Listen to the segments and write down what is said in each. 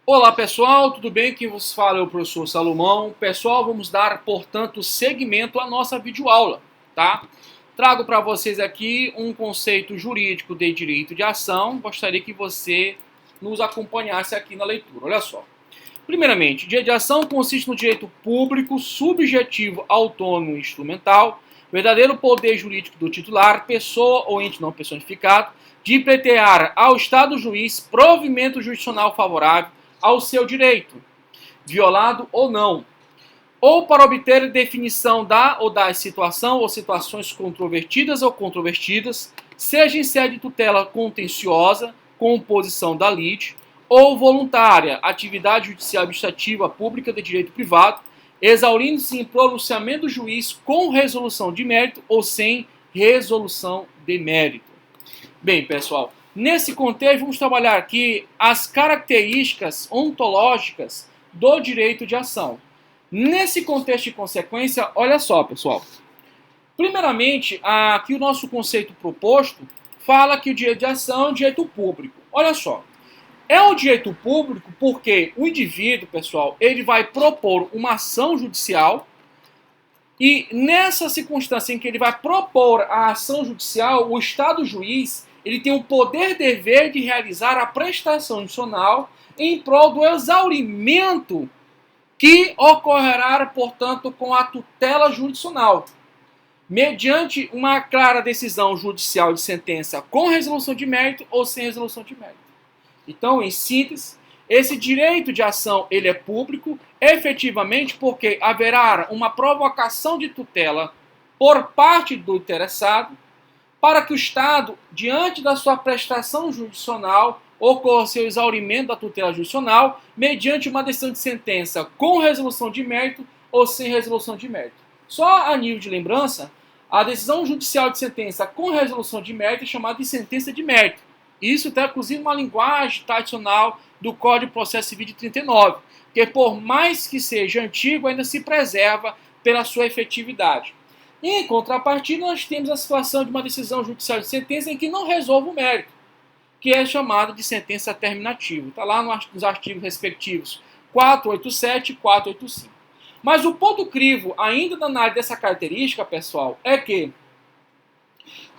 Olá pessoal, tudo bem? Quem vos fala é o professor Salomão. Pessoal, vamos dar, portanto, seguimento à nossa videoaula, tá? Trago para vocês aqui um conceito jurídico de direito de ação. Gostaria que você nos acompanhasse aqui na leitura. Olha só. Primeiramente, direito de ação consiste no direito público, subjetivo, autônomo e instrumental, verdadeiro poder jurídico do titular, pessoa ou ente não personificado, de pleitear ao Estado juiz provimento jurisdicional favorável ao seu direito, violado ou não, ou para obter definição da ou das situação ou situações controvertidas ou controvertidas, seja em sede de tutela contenciosa, composição da lide, ou voluntária, atividade judicial administrativa pública de direito privado, exaurindo-se em pronunciamento do juiz com resolução de mérito ou sem resolução de mérito. Bem, pessoal, nesse contexto vamos trabalhar aqui as características ontológicas do direito de ação. Nesse contexto de consequência, olha só, pessoal. Primeiramente, aqui o nosso conceito proposto fala que o direito de ação é um direito público. Olha só. É um direito público porque o indivíduo, pessoal, ele vai propor uma ação judicial e nessa circunstância em que ele vai propor a ação judicial, o Estado juiz, ele tem o poder-dever de realizar a prestação adicional em prol do exaurimento que ocorrerá, portanto, com a tutela jurisdicional, mediante uma clara decisão judicial de sentença com resolução de mérito ou sem resolução de mérito. Então, em síntese, esse direito de ação ele é público, efetivamente, porque haverá uma provocação de tutela por parte do interessado para que o Estado, diante da sua prestação jurisdicional, ocorra seu exaurimento da tutela jurisdicional mediante uma decisão de sentença com resolução de mérito ou sem resolução de mérito. Só a nível de lembrança, a decisão judicial de sentença com resolução de mérito é chamada de sentença de mérito. Isso está inclusive uma linguagem tradicional do Código de Processo Civil de 39, que por mais que seja antigo, ainda se preserva pela sua efetividade. E, em contrapartida, nós temos a situação de uma decisão judicial de sentença em que não resolve o mérito, que é chamada de sentença terminativa. Está lá nos artigos respectivos 487 e 485. Mas o ponto crivo, ainda na análise dessa característica, pessoal, é que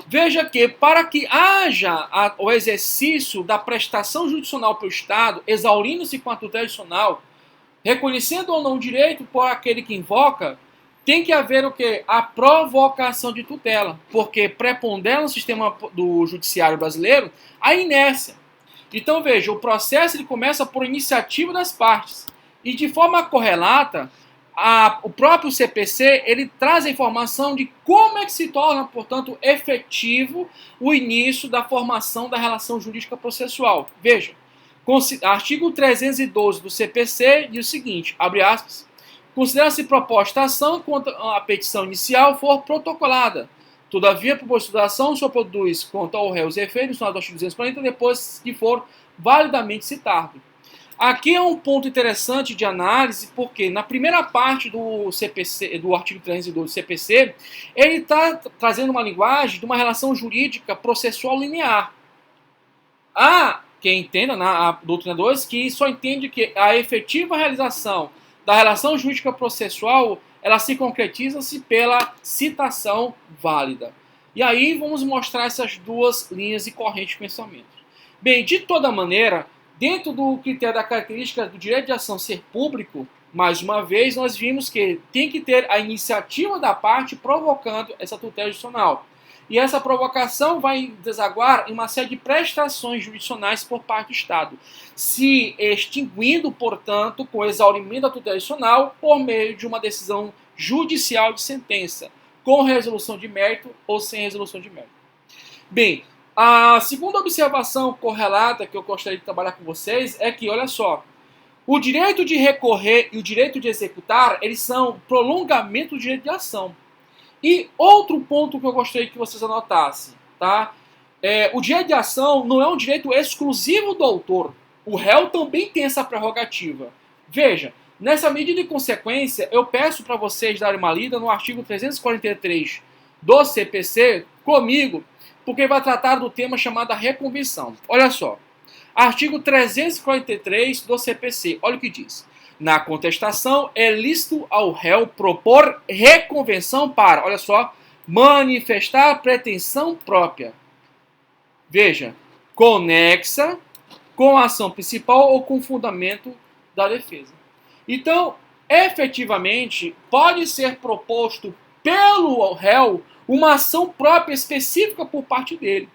veja que para que haja o exercício da prestação judicial pelo Estado, exaurindo-se com a tutela judicial, reconhecendo ou não o direito por aquele que invoca, tem que haver o quê? A provocação de tutela, porque prepondera no sistema do judiciário brasileiro a inércia. Então veja, o processo ele começa por iniciativa das partes e de forma correlata o próprio CPC ele traz a informação de como é que se torna, portanto, efetivo o início da formação da relação jurídica processual. Veja, artigo 312 do CPC diz o seguinte, abre aspas, considera-se proposta a ação quando a petição inicial for protocolada. Todavia, a proposta da ação só produz quanto ao réu os efeitos no artigo 240 depois que for validamente citado. Aqui é um ponto interessante de análise, porque na primeira parte do CPC, do artigo 312 do CPC, ele está trazendo uma linguagem de uma relação jurídica processual linear. Há quem entenda, na doutrina 2, que só entende que a efetiva realização da relação jurídica processual, ela se concretiza-se pela citação válida. E aí vamos mostrar essas duas linhas e correntes de pensamento. Bem, de toda maneira, dentro do critério da característica do direito de ação ser público, mais uma vez, nós vimos que tem que ter a iniciativa da parte provocando essa tutela jurisdicional. E essa provocação vai desaguar em uma série de prestações jurisdicionais por parte do Estado, se extinguindo, portanto, com o exaurimento da tutela jurisdicional por meio de uma decisão judicial de sentença, com resolução de mérito ou sem resolução de mérito. Bem, a segunda observação correlata que eu gostaria de trabalhar com vocês é que, olha só, o direito de recorrer e o direito de executar, eles são prolongamento do direito de ação. E outro ponto que eu gostaria que vocês anotassem, tá? O direito de ação não é um direito exclusivo do autor. O réu também tem essa prerrogativa. Veja, nessa medida de consequência, eu peço para vocês darem uma lida no artigo 343 do CPC comigo, porque vai tratar do tema chamado reconvenção. Olha só. Artigo 343 do CPC, olha o que diz. Na contestação, é lícito ao réu propor reconvenção para, olha só, manifestar pretensão própria. Veja, conexa com a ação principal ou com fundamento da defesa. Então, efetivamente, pode ser proposto pelo réu uma ação própria específica por parte dele.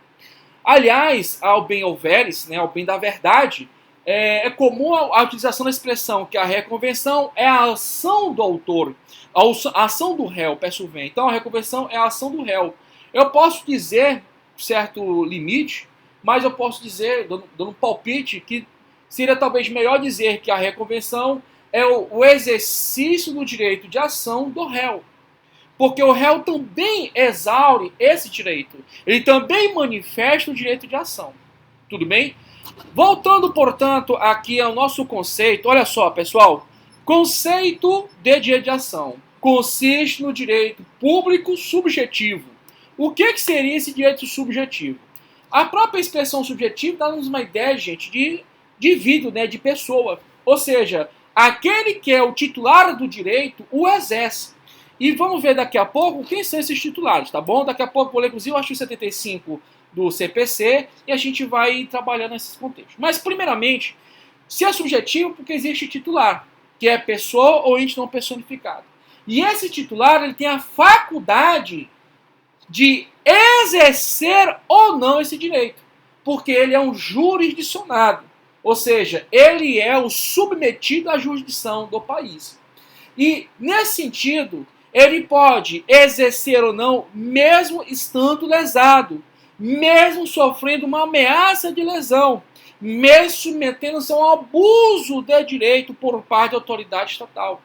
Aliás, ao bem houveres, né, ao bem da verdade, é comum a utilização da expressão que a reconvenção é a ação do autor, a ação do réu, peço bem. Então, a reconvenção é a ação do réu. Eu posso dizer, certo limite, mas eu posso dizer, dando um palpite, que seria talvez melhor dizer que a reconvenção é o exercício do direito de ação do réu. Porque o réu também exaure esse direito. Ele também manifesta o direito de ação. Tudo bem? Voltando, portanto, aqui ao nosso conceito. Olha só, pessoal. Conceito de direito de ação. Consiste no direito público subjetivo. O que seria esse direito subjetivo? A própria expressão subjetiva dá-nos uma ideia, gente, de indivíduo, né, de pessoa. Ou seja, aquele que é o titular do direito o exerce. E vamos ver daqui a pouco quem são esses titulares, tá bom? Daqui a pouco vou ler, inclusive, o artigo 75 do CPC e a gente vai trabalhando nesses contextos. Mas, primeiramente, se é subjetivo, porque existe titular, que é pessoa ou ente não personificado. E esse titular, ele tem a faculdade de exercer ou não esse direito, porque ele é um jurisdicionado, ou seja, ele é o submetido à jurisdição do país. E, nesse sentido, ele pode exercer ou não, mesmo estando lesado, mesmo sofrendo uma ameaça de lesão, mesmo submetendo-se a um abuso de direito por parte da autoridade estatal.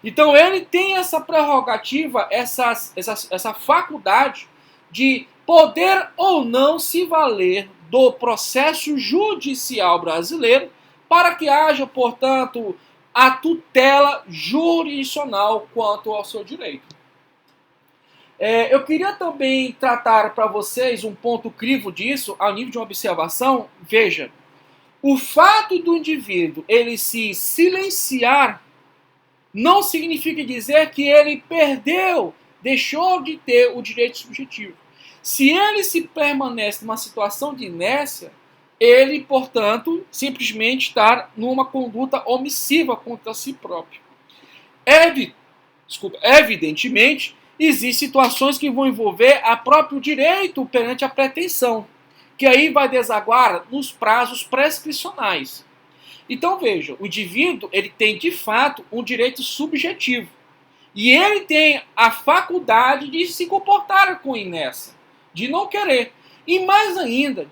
Então ele tem essa prerrogativa, essa faculdade de poder ou não se valer do processo judicial brasileiro para que haja, portanto, a tutela jurisdicional quanto ao seu direito. Eu queria também tratar para vocês um ponto crivo disso, ao nível de uma observação. Veja, o fato do indivíduo ele se silenciar não significa dizer que ele perdeu, deixou de ter o direito subjetivo. Se ele se permanece numa situação de inércia, ele, portanto, simplesmente está numa conduta omissiva contra si próprio. Evidentemente, existem situações que vão envolver a próprio direito perante a pretensão, que aí vai desaguar nos prazos prescricionais. Então veja, o indivíduo ele tem de fato um direito subjetivo e ele tem a faculdade de se comportar com inércia, de não querer. E mais ainda,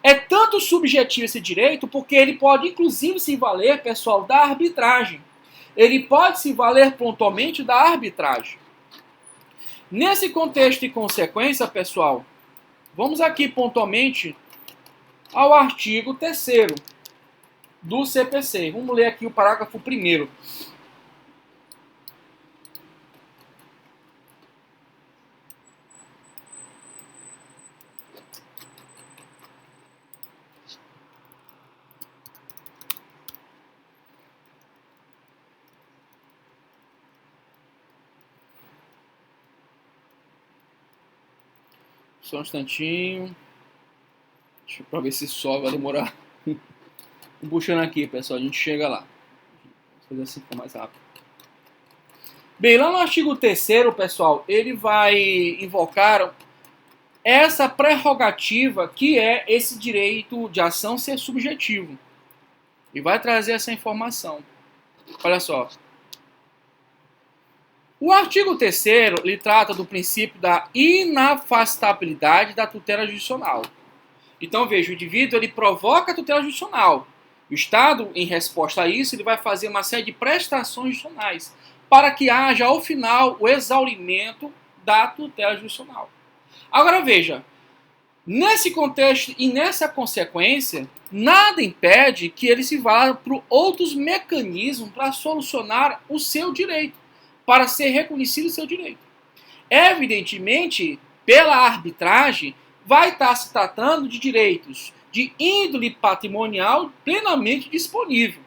é tanto subjetivo esse direito porque ele pode inclusive se valer, pessoal, da arbitragem. Ele pode se valer pontualmente da arbitragem. Nesse contexto e consequência, pessoal, vamos aqui pontualmente ao artigo 3º do CPC. Vamos ler aqui o parágrafo 1º. Só um instantinho. Deixa eu ver se só vai demorar. Puxando aqui, pessoal, a gente chega lá. Vou fazer assim for mais rápido. Bem, lá no artigo 3º, pessoal, ele vai invocar essa prerrogativa que é esse direito de ação ser subjetivo. E vai trazer essa informação. Olha só. O artigo 3º, ele trata do princípio da inafastabilidade da tutela judicial. Então, veja, o indivíduo ele provoca a tutela judicial. O Estado, em resposta a isso, ele vai fazer uma série de prestações judiciais para que haja, ao final, o exaurimento da tutela judicial. Agora, veja, nesse contexto e nessa consequência, nada impede que ele se vá para outros mecanismos para solucionar o seu direito, para ser reconhecido o seu direito. Evidentemente, pela arbitragem, vai estar se tratando de direitos de índole patrimonial plenamente disponível.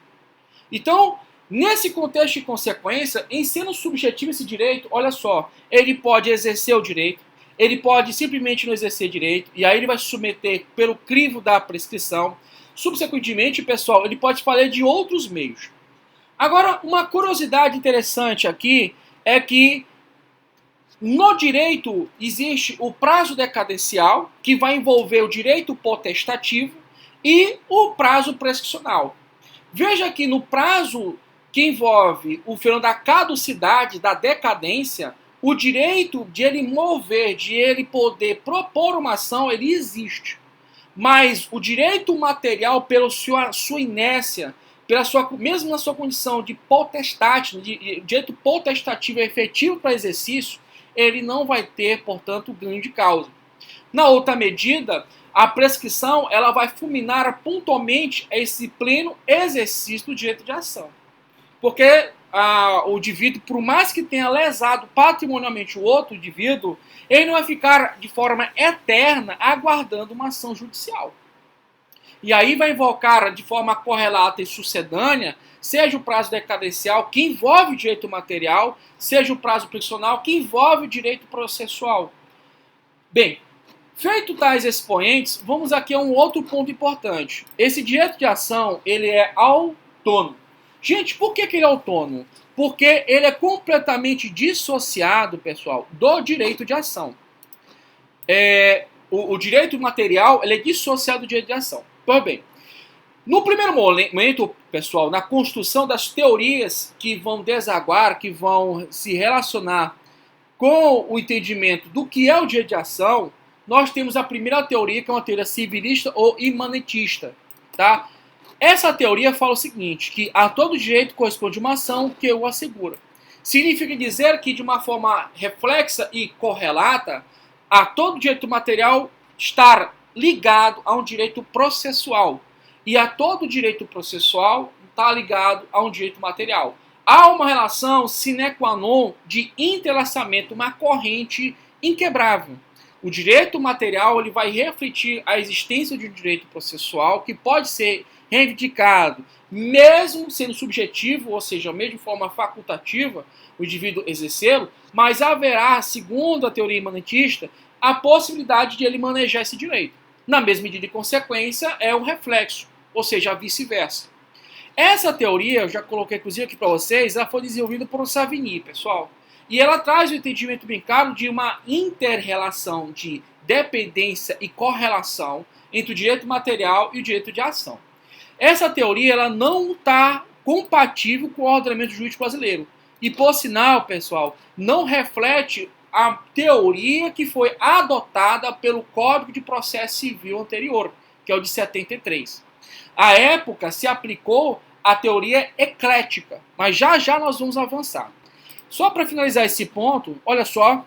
Então, nesse contexto de consequência, em sendo subjetivo esse direito, olha só, ele pode exercer o direito, ele pode simplesmente não exercer direito, e aí ele vai se submeter pelo crivo da prescrição. Subsequentemente, pessoal, ele pode fazer de outros meios. Agora, uma curiosidade interessante aqui é que no direito existe o prazo decadencial, que vai envolver o direito potestativo, e o prazo prescricional. Veja que no prazo que envolve o fenômeno da caducidade, da decadência, o direito de ele mover, de ele poder propor uma ação, ele existe. Mas o direito material, pela sua inércia, mesmo na sua condição de potestade, de direito potestativo efetivo para exercício, ele não vai ter, portanto, ganho de causa. Na outra medida, a prescrição ela vai fulminar pontualmente esse pleno exercício do direito de ação. Porque o indivíduo, por mais que tenha lesado patrimonialmente o outro indivíduo, ele não vai ficar de forma eterna aguardando uma ação judicial. E aí vai invocar de forma correlata e sucedânea, seja o prazo decadencial, que envolve o direito material, seja o prazo prescricional, que envolve o direito processual. Bem, feito tais expoentes, vamos aqui a um outro ponto importante. Esse direito de ação, ele é autônomo. Gente, por que ele é autônomo? Porque ele é completamente dissociado, pessoal, do direito de ação. O direito material, ele é dissociado do direito de ação. Pois bem, no primeiro momento, pessoal, na construção das teorias que vão desaguar, que vão se relacionar com o entendimento do que é o direito de ação, nós temos a primeira teoria, que é uma teoria civilista ou imanentista, tá? Essa teoria fala o seguinte, que a todo direito corresponde uma ação que o assegura. Significa dizer que, de uma forma reflexa e correlata, a todo direito material estar ligado a um direito processual. E a todo direito processual está ligado a um direito material. Há uma relação sine qua non de entrelaçamento, uma corrente inquebrável. O direito material ele vai refletir a existência de um direito processual que pode ser reivindicado, mesmo sendo subjetivo, ou seja, mesmo de forma facultativa, o indivíduo exercê-lo, mas haverá, segundo a teoria imanentista, a possibilidade de ele manejar esse direito. Na mesma medida de consequência, é um reflexo, ou seja, vice-versa. Essa teoria, eu já coloquei inclusive aqui para vocês, ela foi desenvolvida por Savigny, pessoal. E ela traz o entendimento bem claro de uma inter-relação de dependência e correlação entre o direito material e o direito de ação. Essa teoria ela não está compatível com o ordenamento jurídico brasileiro. E, por sinal, pessoal, não reflete a teoria que foi adotada pelo Código de Processo Civil anterior, que é o de 73. À época, se aplicou a teoria eclética, mas já já nós vamos avançar. Só para finalizar esse ponto, olha só,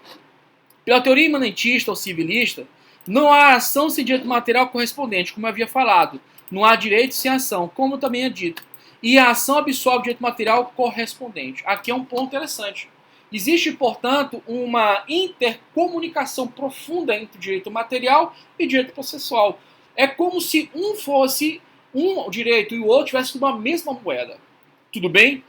pela teoria imanentista ou civilista, não há ação sem direito material correspondente, como eu havia falado. Não há direito sem ação, como também é dito. E a ação absorve o direito material correspondente. Aqui é um ponto interessante. Existe, portanto, uma intercomunicação profunda entre o direito material e o direito processual. É como se um fosse um direito e o outro tivessem uma mesma moeda. Tudo bem?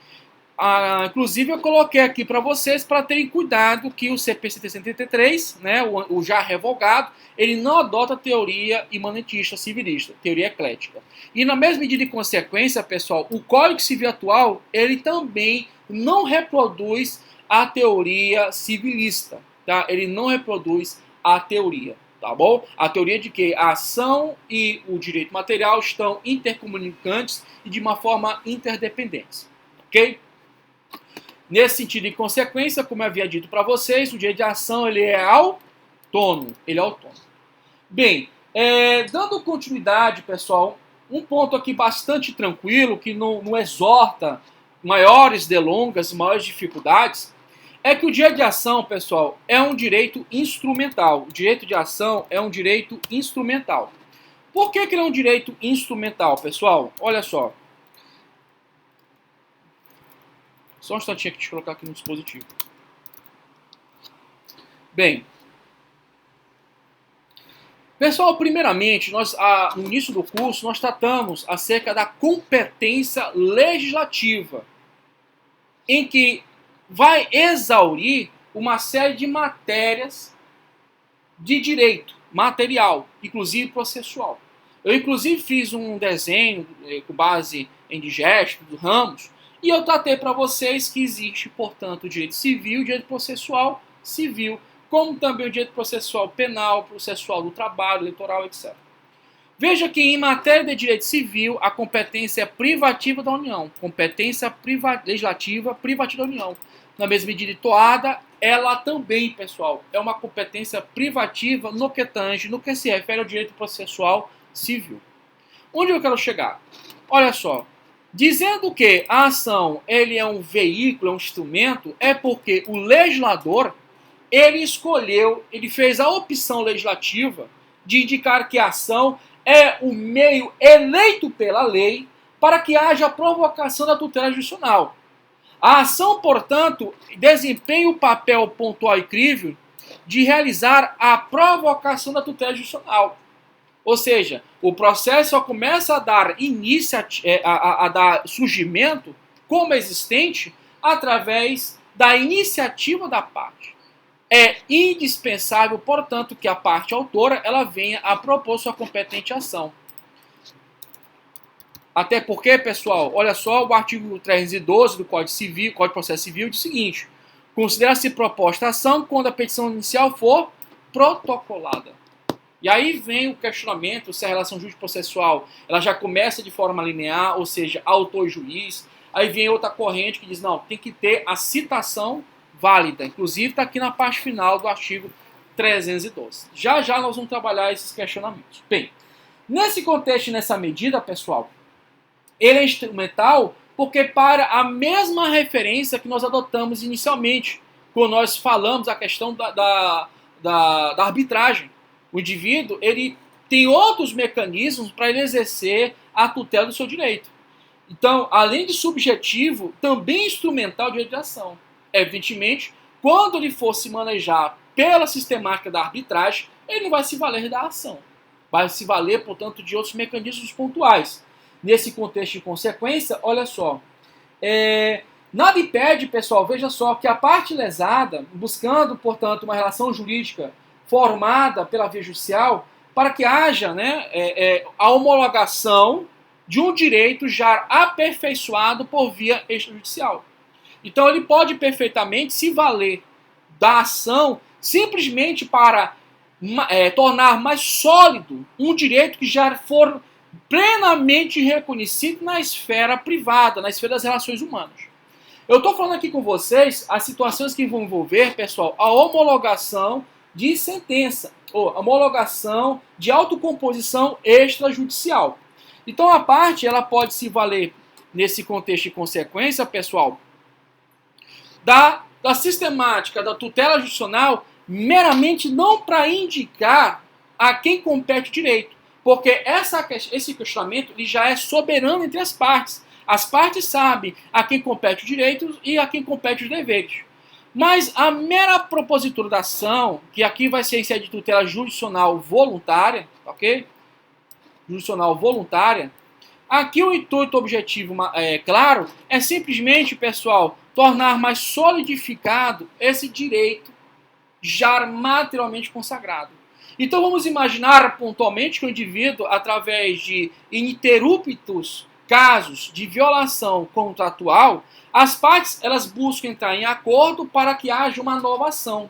Inclusive eu coloquei aqui para vocês para terem cuidado que o CPC 183, né, o já revogado, ele não adota a teoria imanentista civilista, teoria eclética. E na mesma medida de consequência, pessoal, o Código Civil atual, ele também não reproduz a teoria civilista, tá? Ele não reproduz a teoria, tá bom? A teoria de que a ação e o direito material estão intercomunicantes e de uma forma interdependentes, ok? Nesse sentido e consequência, como eu havia dito para vocês, o direito de ação ele é autônomo. Ele é autônomo. Bem, dando continuidade, pessoal, um ponto aqui bastante tranquilo, que não exorta maiores delongas, maiores dificuldades, é que o direito de ação, pessoal, é um direito instrumental. O direito de ação é um direito instrumental. Por que ele é um direito instrumental, pessoal? Olha só. Só um instantinho aqui, deixa eu colocar aqui no dispositivo. Bem, Pessoal, primeiramente, no início do curso, nós tratamos acerca da competência legislativa, em que vai exaurir uma série de matérias de direito material, inclusive processual. Eu, inclusive, fiz um desenho com base em digesto, do Ramos, e eu tratei para vocês que existe, portanto, o direito civil, o direito processual civil, como também o direito processual penal, processual do trabalho, eleitoral, etc. Veja que em matéria de direito civil, a competência é privativa da União. Competência legislativa privativa da União. Na mesma medida toada, ela também, pessoal, é uma competência privativa no que tange, no que se refere ao direito processual civil. Onde eu quero chegar? Olha só, dizendo que a ação ele é um veículo, é um instrumento, é porque o legislador ele escolheu, ele fez a opção legislativa de indicar que a ação é o meio eleito pela lei para que haja provocação da tutela judicial. A ação, portanto, desempenha o papel pontual e crível de realizar a provocação da tutela judicial. Ou seja, o processo só começa a dar a dar surgimento como existente através da iniciativa da parte. É indispensável, portanto, que a parte autora ela venha a propor sua competente ação. Até porque, pessoal, olha só o artigo 312 do Código Civil, Código de Processo Civil, diz o seguinte: considera-se proposta a ação quando a petição inicial for protocolada. E aí vem o questionamento se a relação jurídico-processual ela já começa de forma linear, ou seja, autor e juiz. Aí vem outra corrente que diz, não, tem que ter a citação válida. Inclusive está aqui na parte final do artigo 312. Já já nós vamos trabalhar esses questionamentos. Bem, nesse contexto e nessa medida, pessoal, ele é instrumental porque para a mesma referência que nós adotamos inicialmente, quando nós falamos a questão da arbitragem. O indivíduo ele tem outros mecanismos para ele exercer a tutela do seu direito. Então, além de subjetivo, também instrumental de direito de ação. Evidentemente, quando ele for se manejar pela sistemática da arbitragem, ele não vai se valer da ação. Vai se valer, portanto, de outros mecanismos pontuais. Nesse contexto de consequência, olha só. Nada impede, pessoal, veja só, que a parte lesada, buscando, portanto, uma relação jurídica formada pela via judicial, para que haja a homologação de um direito já aperfeiçoado por via extrajudicial. Então ele pode perfeitamente se valer da ação simplesmente para tornar mais sólido um direito que já for plenamente reconhecido na esfera privada, na esfera das relações humanas. Eu estou falando aqui com vocês as situações que vão envolver, pessoal, a homologação de sentença, ou homologação de autocomposição extrajudicial. Então a parte ela pode se valer nesse contexto de consequência, pessoal, da sistemática da tutela judicial meramente não para indicar a quem compete o direito, porque esse questionamento ele já é soberano entre as partes. As partes sabem a quem compete o direito e a quem compete os deveres. Mas a mera propositura da ação, que aqui vai ser em sede de tutela jurisdicional voluntária, ok? Jurisdicional voluntária. Aqui o intuito objetivo, claro, é simplesmente, pessoal, tornar mais solidificado esse direito já materialmente consagrado. Então vamos imaginar pontualmente que o indivíduo, através de ininterruptos casos de violação contratual, as partes elas buscam entrar em acordo para que haja uma nova ação.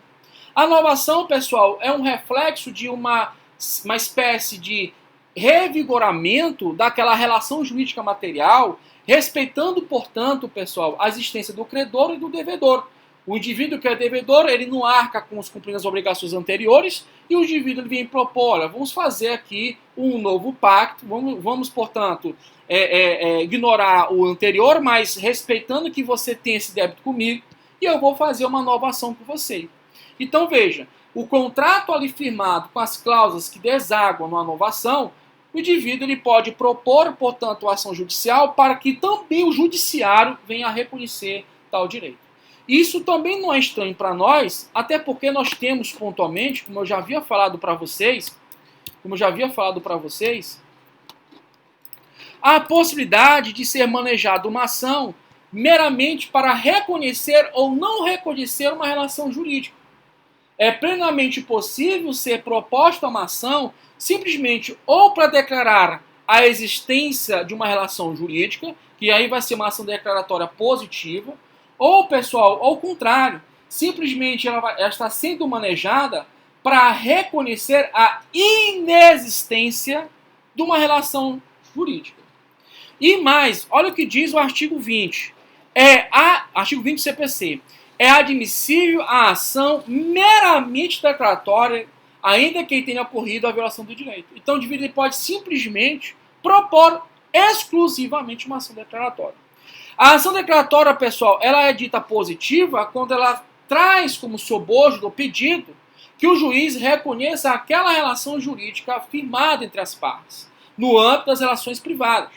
A nova ação, pessoal, é um reflexo de uma espécie de revigoramento daquela relação jurídica material, respeitando, portanto, pessoal, a existência do credor e do devedor. O indivíduo que é devedor, ele não arca com os cumprindo as obrigações anteriores, e o indivíduo ele vem propor, olha, vamos fazer aqui um novo pacto, vamos portanto, ignorar o anterior, mas respeitando que você tem esse débito comigo, e eu vou fazer uma nova ação com você. Então veja, o contrato ali firmado com as cláusulas que desaguam numa nova ação, o indivíduo ele pode propor, portanto, a ação judicial para que também o judiciário venha a reconhecer tal direito. Isso também não é estranho para nós, até porque nós temos pontualmente, como eu já havia falado para vocês, como eu já havia falado para vocês, a possibilidade de ser manejada uma ação meramente para reconhecer ou não reconhecer uma relação jurídica. É plenamente possível ser proposta uma ação simplesmente ou para declarar a existência de uma relação jurídica, que aí vai ser uma ação declaratória positiva, ou, pessoal, ao contrário, simplesmente ela está sendo manejada para reconhecer a inexistência de uma relação jurídica. E mais, olha o que diz o artigo 20. Artigo 20 do CPC. É admissível a ação meramente declaratória, ainda que tenha ocorrido a violação do direito. Então, o indivíduo pode simplesmente propor exclusivamente uma ação declaratória. A ação declaratória, pessoal, ela é dita positiva quando ela traz como sobojo do pedido que o juiz reconheça aquela relação jurídica firmada entre as partes, no âmbito das relações privadas.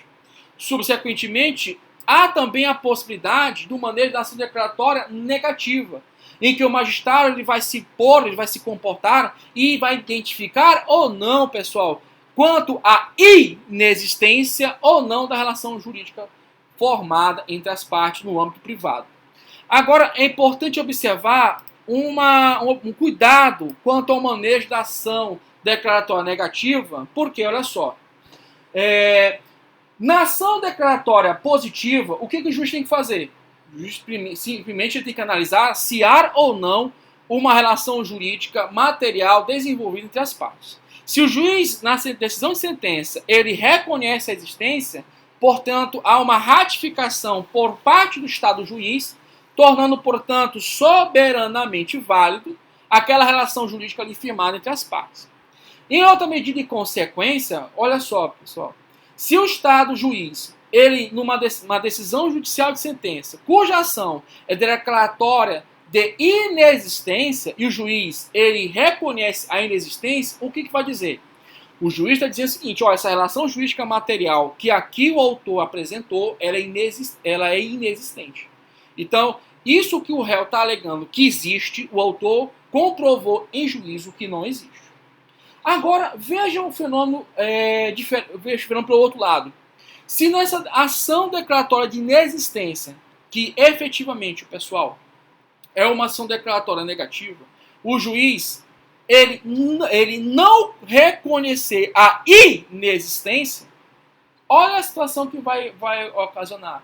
Subsequentemente, há também a possibilidade do manejo da ação declaratória negativa, em que o magistrado ele vai se pôr, ele vai se comportar e vai identificar ou não, pessoal, quanto à inexistência ou não da relação jurídica formada entre as partes no âmbito privado. Agora, é importante observar um cuidado quanto ao manejo da ação declaratória negativa, porque, olha só, na ação declaratória positiva, o que o juiz tem que fazer? O juiz simplesmente tem que analisar se há ou não uma relação jurídica material desenvolvida entre as partes. Se o juiz, na decisão de sentença, ele reconhece a existência, portanto, há uma ratificação por parte do Estado juiz, tornando, portanto, soberanamente válido aquela relação jurídica ali firmada entre as partes. Em outra medida e consequência, olha só, pessoal, se o Estado juiz, ele, numa decisão judicial de sentença, cuja ação é declaratória de inexistência, e o juiz, ele reconhece a inexistência, o que vai dizer? O juiz está dizendo o seguinte, ó, essa relação jurídica material que aqui o autor apresentou, ela é inexistente. Então, isso que o réu está alegando que existe, o autor comprovou em juízo que não existe. Agora, vejam o fenômeno, pelo outro lado. Se nessa ação declaratória de inexistência, que efetivamente, pessoal, é uma ação declaratória negativa, o juiz, ele não reconhecer a inexistência, olha a situação que vai ocasionar.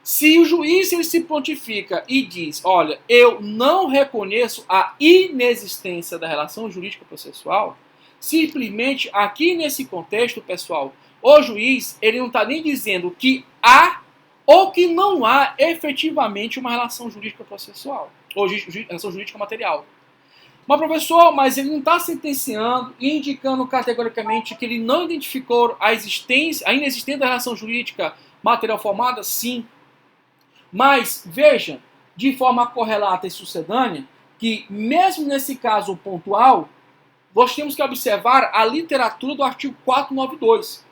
Se o juiz ele se prontifica e diz, olha, eu não reconheço a inexistência da relação jurídica processual, simplesmente aqui nesse contexto, pessoal, o juiz ele não está nem dizendo que há ou que não há efetivamente uma relação jurídica processual, ou relação jurídica material. Mas, professor, mas ele não está sentenciando e indicando categoricamente que ele não identificou a inexistência da relação jurídica material formada? Sim. Mas, veja, de forma correlata e sucedânea, que mesmo nesse caso pontual, nós temos que observar a literatura do artigo 492.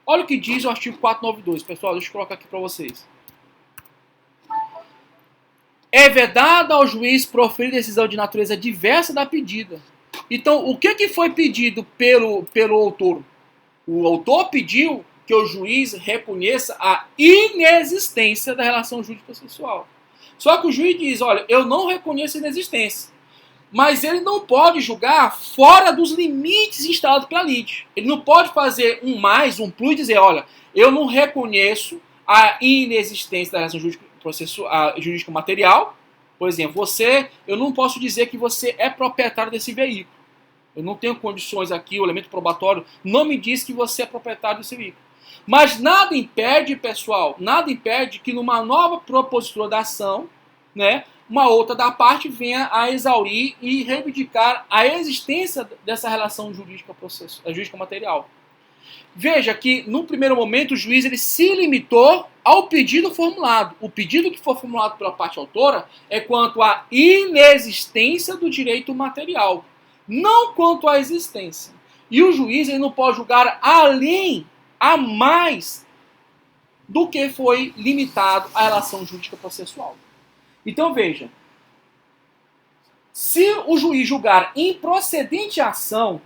Olha o que diz o artigo 492, pessoal, deixa eu colocar aqui para vocês. É vedado ao juiz proferir decisão de natureza diversa da pedida. Então, o que foi pedido pelo autor? O autor pediu que o juiz reconheça a inexistência da relação jurídico-processual. Só que o juiz diz, olha, eu não reconheço a inexistência. Mas ele não pode julgar fora dos limites instalados pela lide. Ele não pode fazer um plus e dizer, olha, eu não reconheço a inexistência da relação jurídica material. Por exemplo, eu não posso dizer que você é proprietário desse veículo. Eu não tenho condições aqui, o elemento probatório não me diz que você é proprietário desse veículo. Mas nada impede, pessoal, nada impede que numa nova propositura da ação, né, uma outra da parte venha a exaurir e reivindicar a existência dessa relação jurídica material. Veja que, no primeiro momento, o juiz ele se limitou ao pedido formulado. O pedido que for formulado pela parte autora é quanto à inexistência do direito material, não quanto à existência. E o juiz ele não pode julgar a mais do que foi limitado à relação jurídica processual. Então veja, se o juiz julgar improcedente a ação,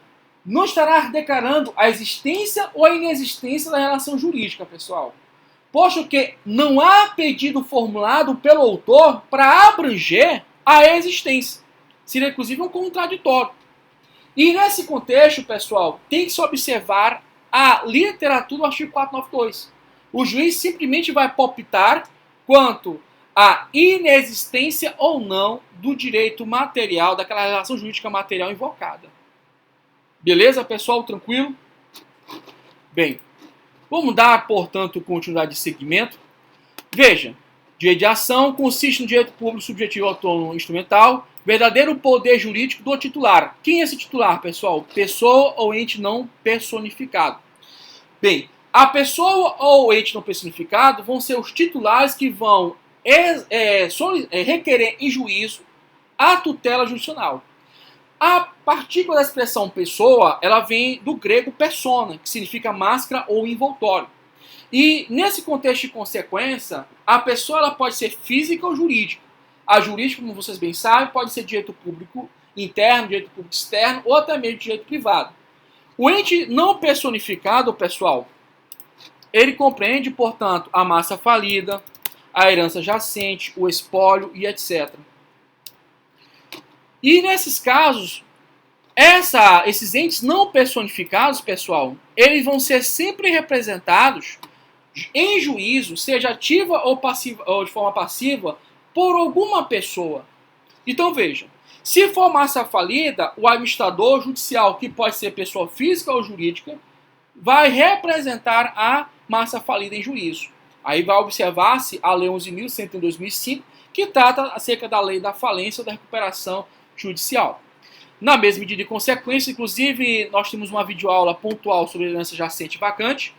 não estará declarando a existência ou a inexistência da relação jurídica, pessoal. Posto que não há pedido formulado pelo autor para abranger a existência. Seria, inclusive, um contraditório. E nesse contexto, pessoal, tem que se observar a literatura do artigo 492. O juiz simplesmente vai palpitar quanto à inexistência ou não do direito material, daquela relação jurídica material invocada. Beleza, pessoal? Tranquilo? Bem, vamos dar, portanto, continuidade de segmento. Veja, direito de ação consiste no direito público subjetivo autônomo instrumental, verdadeiro poder jurídico do titular. Quem é esse titular, pessoal? Pessoa ou ente não personificado. Bem, a pessoa ou ente não personificado vão ser os titulares que vão requerer em juízo a tutela jurisdicional. A partícula da expressão pessoa, ela vem do grego persona, que significa máscara ou envoltório. E nesse contexto de consequência, a pessoa ela pode ser física ou jurídica. A jurídica, como vocês bem sabem, pode ser direito público interno, direito público externo ou até mesmo direito privado. O ente não personificado, pessoal, ele compreende, portanto, a massa falida, a herança jacente, o espólio e etc. E nesses casos, esses entes não personificados, pessoal, eles vão ser sempre representados em juízo, seja ativa ou, passiva, ou de forma passiva, por alguma pessoa. Então veja, se for massa falida, o administrador judicial, que pode ser pessoa física ou jurídica, vai representar a massa falida em juízo. Aí vai observar-se a Lei 11.101 de 2005, que trata acerca da lei da falência ou da recuperação judicial. Na mesma medida e consequência, inclusive, nós temos uma videoaula pontual sobre herança jacente e vacante.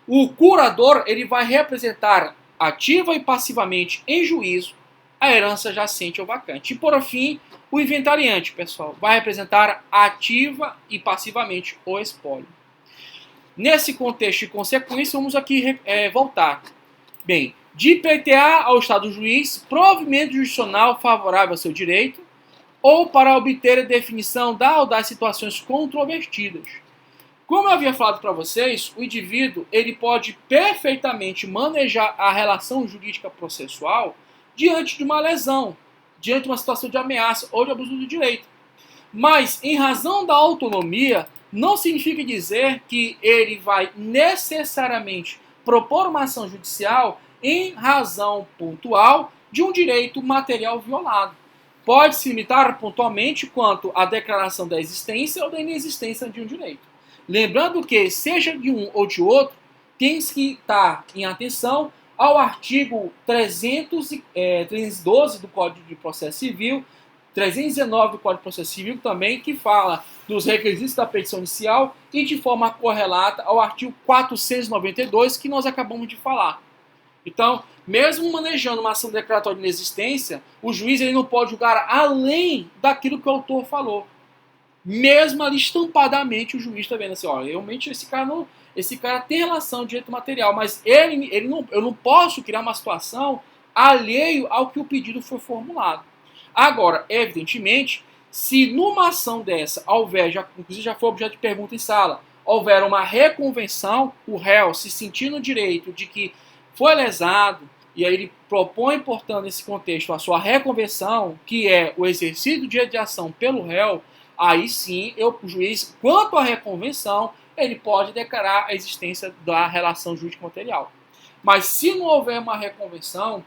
O curador ele vai representar ativa e passivamente em juízo a herança jacente ou vacante. E por fim, o inventariante, pessoal, vai representar ativa e passivamente o espólio. Nesse contexto de consequência, vamos aqui voltar. Bem, de pleitear ao Estado juiz provimento jurisdicional favorável ao seu direito, ou para obter a definição da ou das situações controvertidas. Como eu havia falado para vocês, o indivíduo ele pode perfeitamente manejar a relação jurídica processual diante de uma lesão, diante de uma situação de ameaça ou de abuso do direito. Mas, em razão da autonomia, não significa dizer que ele vai necessariamente propor uma ação judicial em razão pontual de um direito material violado. Pode se limitar pontualmente quanto à declaração da existência ou da inexistência de um direito. Lembrando que, seja de um ou de outro, tem que estar em atenção ao artigo 312 do Código de Processo Civil, 319 do Código de Processo Civil também, que fala dos requisitos da petição inicial e de forma correlata ao artigo 492 que nós acabamos de falar. Então, mesmo manejando uma ação declaratória de inexistência, o juiz ele não pode julgar além daquilo que o autor falou. Mesmo ali estampadamente o juiz está vendo assim, ó, realmente esse cara tem relação de direito material, mas eu não posso criar uma situação alheio ao que o pedido foi formulado. Agora, evidentemente, se numa ação dessa houver, inclusive já foi objeto de pergunta em sala, houver uma reconvenção, o réu se sentir no direito de que foi lesado, e aí ele propõe, portanto, nesse contexto, a sua reconvenção, que é o exercício do direito de ação pelo réu, aí sim, o juiz, quanto à reconvenção, ele pode declarar a existência da relação jurídico-material. Mas se não houver uma reconvenção,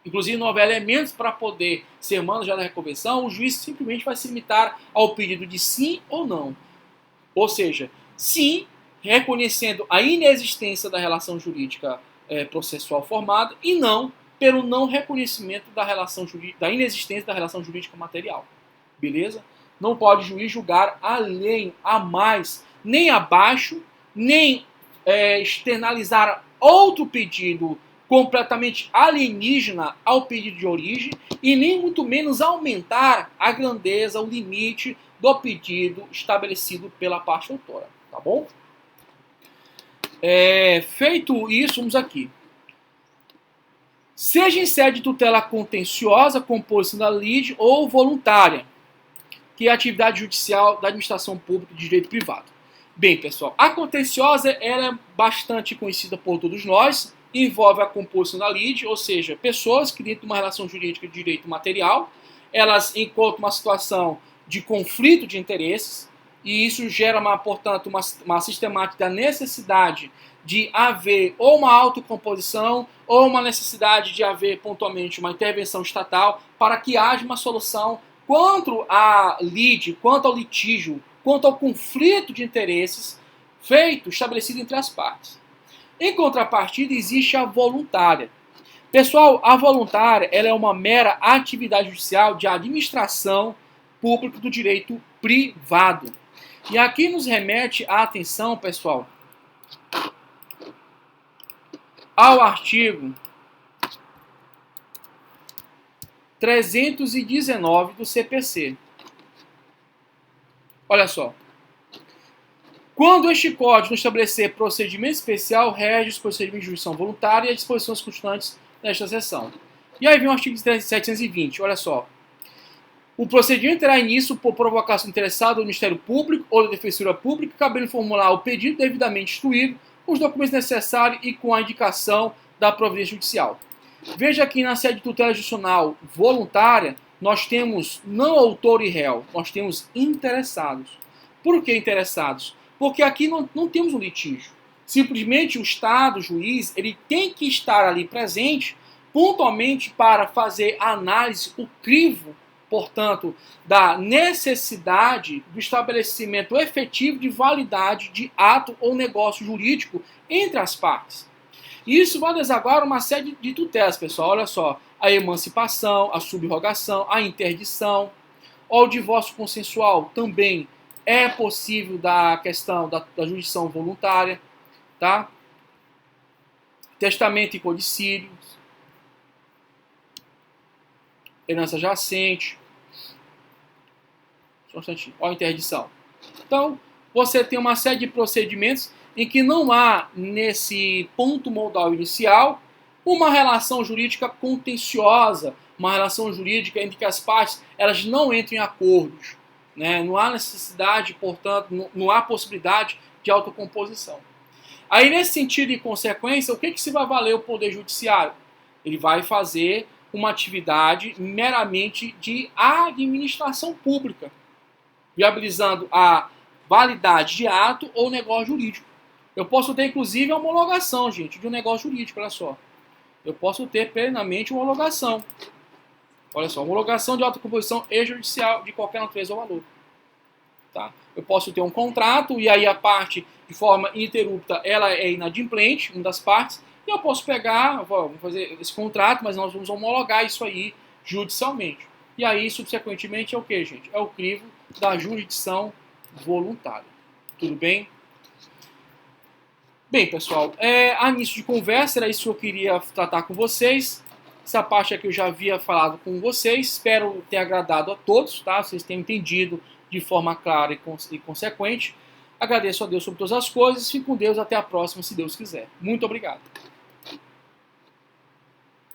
inclusive não houver elementos para poder ser manejada a reconvenção, o juiz simplesmente vai se limitar ao pedido de sim ou não. Ou seja, sim, reconhecendo a inexistência da relação jurídica processual formada, e não pelo não reconhecimento da inexistência da relação jurídica material. Beleza? Não pode o juiz julgar além, a mais, nem abaixo, nem externalizar outro pedido completamente alienígena ao pedido de origem, e nem muito menos aumentar a grandeza, o limite do pedido estabelecido pela parte autora. Tá bom? Feito isso, vamos aqui. Seja em sede de tutela contenciosa, composição da lide ou voluntária. que é a atividade judicial da administração pública de direito privado. Bem, pessoal, a contenciosa ela é bastante conhecida por todos nós, envolve a composição da lide, ou seja, pessoas que dentro de uma relação jurídica de direito material, elas encontram uma situação de conflito de interesses, e isso gera, portanto, uma sistemática da necessidade de haver ou uma autocomposição ou uma necessidade de haver pontualmente uma intervenção estatal para que haja uma solução quanto à lide, quanto ao litígio, quanto ao conflito de interesses estabelecido entre as partes. Em contrapartida, existe a voluntária. Pessoal, a voluntária ela é uma mera atividade judicial de administração pública do direito privado. E aqui nos remete a atenção, pessoal, ao artigo 319 do CPC. Olha só. Quando este código estabelecer procedimento especial, rege os procedimentos de jurisdição voluntária e as disposições constantes nesta seção. E aí vem o artigo 720, olha só. O procedimento terá início por provocação interessada do Ministério Público ou da Defensoria Pública, cabendo formular o pedido devidamente instruído, os documentos necessários e com a indicação da providência judicial. Veja que na sede de tutela judicial voluntária, nós temos não autor e réu, nós temos interessados. Por que interessados? Porque aqui não temos um litígio. Simplesmente o Estado, o juiz, ele tem que estar ali presente pontualmente para fazer a análise, o crivo, portanto, da necessidade do estabelecimento efetivo de validade de ato ou negócio jurídico entre as partes. Isso vai desaguar uma série de tutelas, pessoal. Olha só, a emancipação, a subrogação, a interdição, o divórcio consensual também é possível da questão da jurisdição voluntária, tá? Testamento e codicílio, herança jacente, ó, interdição. Então, você tem uma série de procedimentos em que não há, nesse ponto modal inicial, uma relação jurídica contenciosa, uma relação jurídica entre que as partes elas não entram em acordos. Né? Não há necessidade, portanto, não há possibilidade de autocomposição. Aí, nesse sentido e consequência, o que se vai valer o Poder Judiciário? Ele vai fazer uma atividade meramente de administração pública, viabilizando a validade de ato ou negócio jurídico. Eu posso ter, inclusive, a homologação, gente, de um negócio jurídico, olha só. Eu posso ter plenamente uma homologação. Olha só, homologação de autocomposição extrajudicial de qualquer natureza ou valor. Tá? Eu posso ter um contrato e aí a parte, de forma ininterrupta, ela é inadimplente, uma das partes, e eu posso pegar, vamos fazer esse contrato, mas nós vamos homologar isso aí judicialmente. E aí, subsequentemente, é o que, gente? É o crivo da jurisdição voluntária. Tudo bem? Bem, pessoal, a início de conversa, era isso que eu queria tratar com vocês. Essa parte aqui eu já havia falado com vocês, espero ter agradado a todos, tá? Vocês tenham entendido de forma clara e consequente. Agradeço a Deus sobre todas as coisas, fique com Deus, até a próxima, se Deus quiser. Muito obrigado.